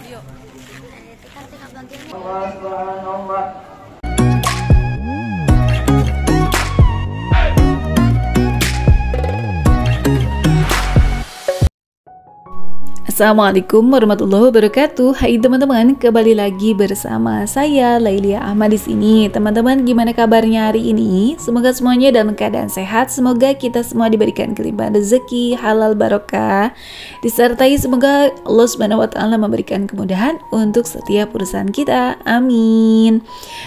Yuk. Tingkat bagian. Assalamualaikum warahmatullahi wabarakatuh. Hai teman-teman, kembali lagi bersama saya Lailia Ahmad di sini. Teman-teman, gimana kabarnya hari ini? Semoga semuanya dalam keadaan sehat. Semoga kita semua diberikan kelimpahan rezeki, halal barokah. Disertai semoga Allah Subhanahu wa taala memberikan kemudahan untuk setiap urusan kita. Amin.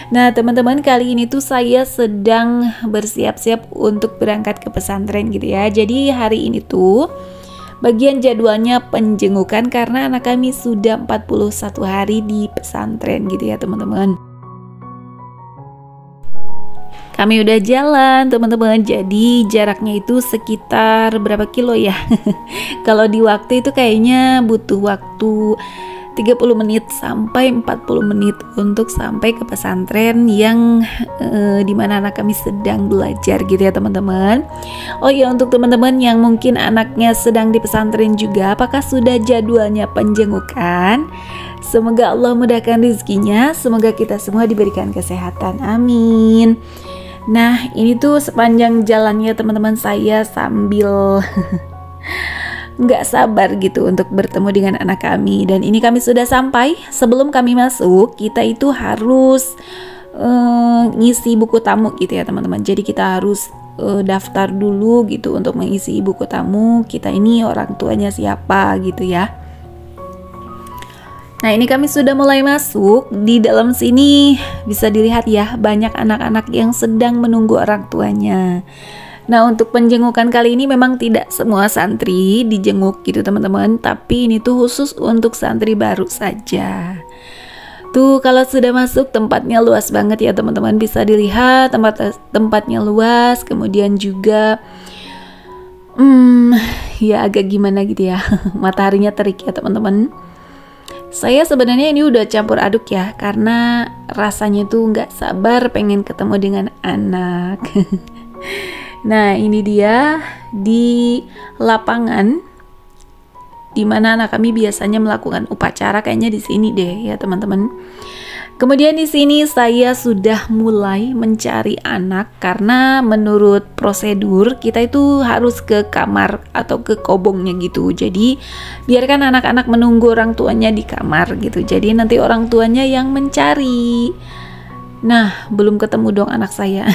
Nah, teman-teman, kali ini tuh saya sedang bersiap-siap untuk berangkat ke pesantren gitu ya. Jadi hari ini tuh bagian jadwalnya penjengukan karena anak kami sudah 41 hari di pesantren gitu ya teman-teman. Kami udah jalan teman-teman, jadi jaraknya itu sekitar berapa kilo ya? Kalau di waktu itu kayaknya butuh waktu 30 menit sampai 40 menit untuk sampai ke pesantren yang dimana anak kami sedang belajar gitu ya teman-teman. Oh ya, untuk teman-teman yang mungkin anaknya sedang di pesantren juga, apakah sudah jadwalnya penjengukan? Semoga Allah mudahkan rezekinya, semoga kita semua diberikan kesehatan, amin. Nah, ini tuh sepanjang jalannya teman-teman saya sambil nggak sabar gitu untuk bertemu dengan anak kami. Dan ini kami sudah sampai. Sebelum kami masuk, kita itu harus ngisi buku tamu gitu ya teman-teman. Jadi kita harus daftar dulu gitu untuk mengisi buku tamu. Kita ini orang tuanya siapa gitu ya. Nah, ini kami sudah mulai masuk. Di dalam sini bisa dilihat ya, banyak anak-anak yang sedang menunggu orang tuanya. Nah, untuk penjengukan kali ini memang tidak semua santri dijenguk gitu teman-teman, tapi ini tuh khusus untuk santri baru saja. Tuh kalau sudah masuk tempatnya luas banget ya teman-teman, bisa dilihat tempatnya luas, kemudian juga ya agak gimana gitu ya, mataharinya terik ya teman-teman. Saya sebenarnya ini udah campur aduk ya, karena rasanya tuh nggak sabar pengen ketemu dengan anak. Nah, ini dia di lapangan di mana anak kami biasanya melakukan upacara, kayaknya di sini deh ya teman-teman. Kemudian di sini saya sudah mulai mencari anak karena menurut prosedur kita itu harus ke kamar atau ke kobongnya gitu. Jadi biarkan anak-anak menunggu orang tuanya di kamar gitu. Jadi nanti orang tuanya yang mencari. Nah, belum ketemu dong anak saya.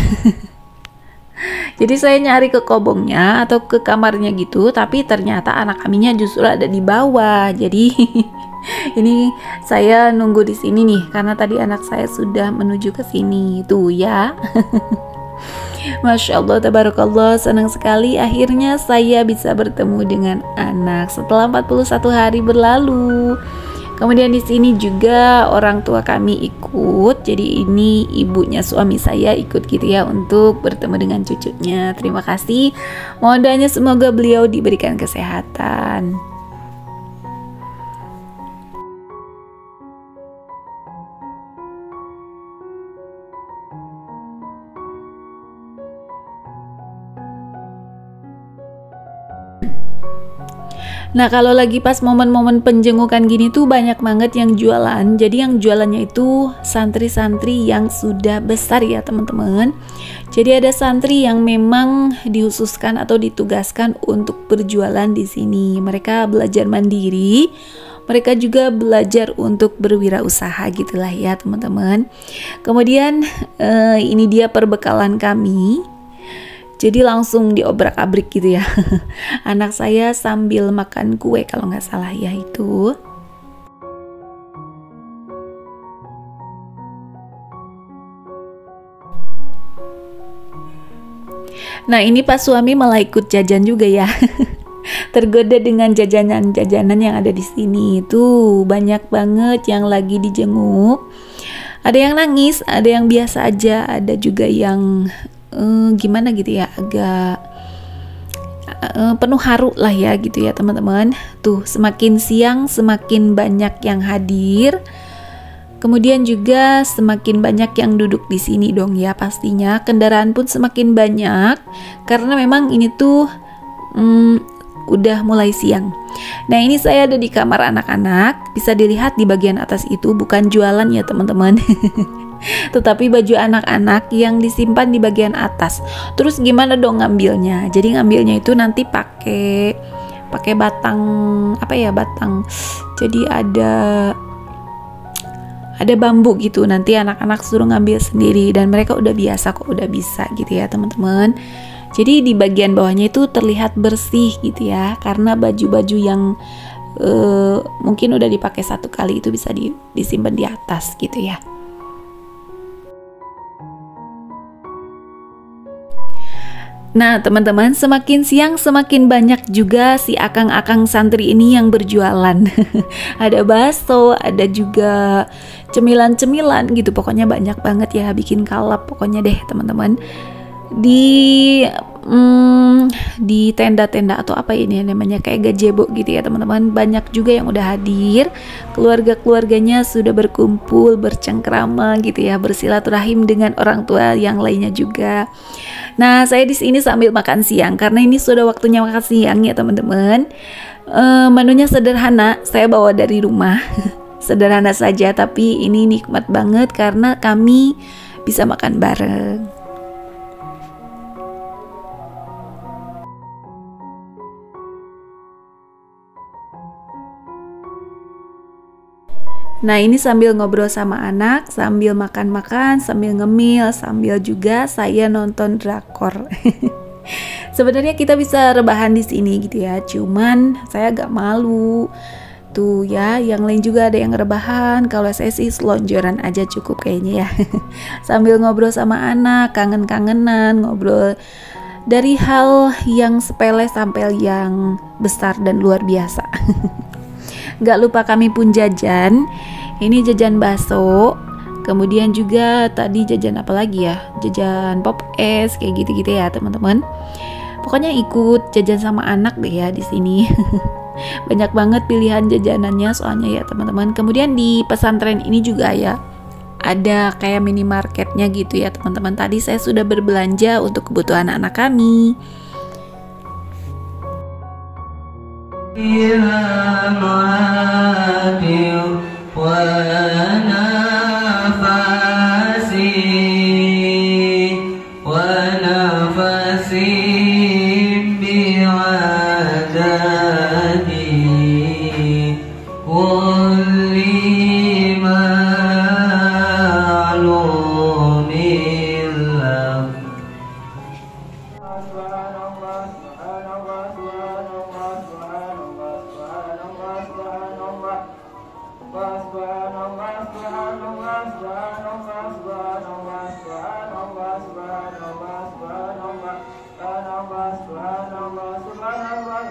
Jadi saya nyari ke kobongnya atau ke kamarnya gitu, tapi ternyata anak kaminya justru ada di bawah. Jadi ini saya nunggu di sini nih karena tadi anak saya sudah menuju ke sini tuh ya. Masya Allah, tabarakallah, senang sekali akhirnya saya bisa bertemu dengan anak setelah 41 hari berlalu. Kemudian di sini juga orang tua kami ikut. Jadi ini ibunya suami saya ikut gitu ya untuk bertemu dengan cucunya. Terima kasih. Mohon doanya semoga beliau diberikan kesehatan. Nah, kalau lagi pas momen-momen penjengukan gini tuh banyak banget yang jualan. Jadi yang jualannya itu santri-santri yang sudah besar ya teman-teman. Jadi ada santri yang memang dihususkan atau ditugaskan untuk berjualan di sini. Mereka belajar mandiri. Mereka juga belajar untuk berwirausaha gitulah ya teman-teman. Kemudian ini dia perbekalan kami. Jadi langsung diobrak-abrik gitu ya. Anak saya sambil makan kue kalau nggak salah ya itu. Nah, ini Pak suami malah ikut jajan juga ya. Tergoda dengan jajanan-jajanan yang ada di sini. Tuh banyak banget yang lagi dijenguk. Ada yang nangis, ada yang biasa aja, ada juga yang gimana gitu ya, agak penuh haru lah ya gitu ya teman-teman. Tuh semakin siang semakin banyak yang hadir, kemudian juga semakin banyak yang duduk di sini dong ya pastinya. Kendaraan pun semakin banyak karena memang ini tuh udah mulai siang. Nah, ini saya ada di kamar anak-anak. Bisa dilihat di bagian atas itu bukan jualan ya teman-teman. Tetapi baju anak-anak yang disimpan di bagian atas. Terus gimana dong ngambilnya? Jadi ngambilnya itu nanti pakai batang batang. Jadi ada bambu gitu. Nanti anak-anak suruh ngambil sendiri dan mereka udah biasa kok, udah bisa gitu ya teman-teman. Jadi di bagian bawahnya itu terlihat bersih gitu ya, karena baju-baju yang mungkin udah dipakai satu kali itu bisa disimpan di atas gitu ya. Nah teman-teman, semakin siang semakin banyak juga si akang-akang santri ini yang berjualan. Ada bakso, ada juga cemilan-cemilan gitu. Pokoknya banyak banget ya, bikin kalap pokoknya deh teman-teman. Di tenda-tenda atau apa ini namanya, kayak gazebo gitu ya teman-teman. Banyak juga yang udah hadir, keluarga-keluarganya sudah berkumpul, bercengkrama gitu ya, bersilaturahim dengan orang tua yang lainnya juga. Nah, saya di sini sambil makan siang karena ini sudah waktunya makan siang ya teman-teman. Menunya sederhana, saya bawa dari rumah. Sederhana saja, tapi ini nikmat banget karena kami bisa makan bareng. Nah, ini sambil ngobrol sama anak, sambil makan-makan, sambil ngemil, sambil juga saya nonton drakor. Sebenarnya kita bisa rebahan di sini gitu ya, cuman saya agak malu. Tuh ya, yang lain juga ada yang rebahan. Kalau saya sih selonjoran aja cukup kayaknya ya. Sambil ngobrol sama anak, kangen-kangenan, ngobrol dari hal yang sepele sampai yang besar dan luar biasa. Gak lupa kami pun jajan. Ini jajan bakso. Kemudian juga tadi jajan apa lagi ya? Jajan pop es kayak gitu-gitu ya teman-teman. Pokoknya ikut jajan sama anak deh ya di sini. Banyak banget pilihan jajanannya soalnya ya teman-teman. Kemudian di pesantren ini juga ya ada kayak minimarketnya gitu ya teman-teman. Tadi saya sudah berbelanja untuk kebutuhan anak kami. Subhanallah,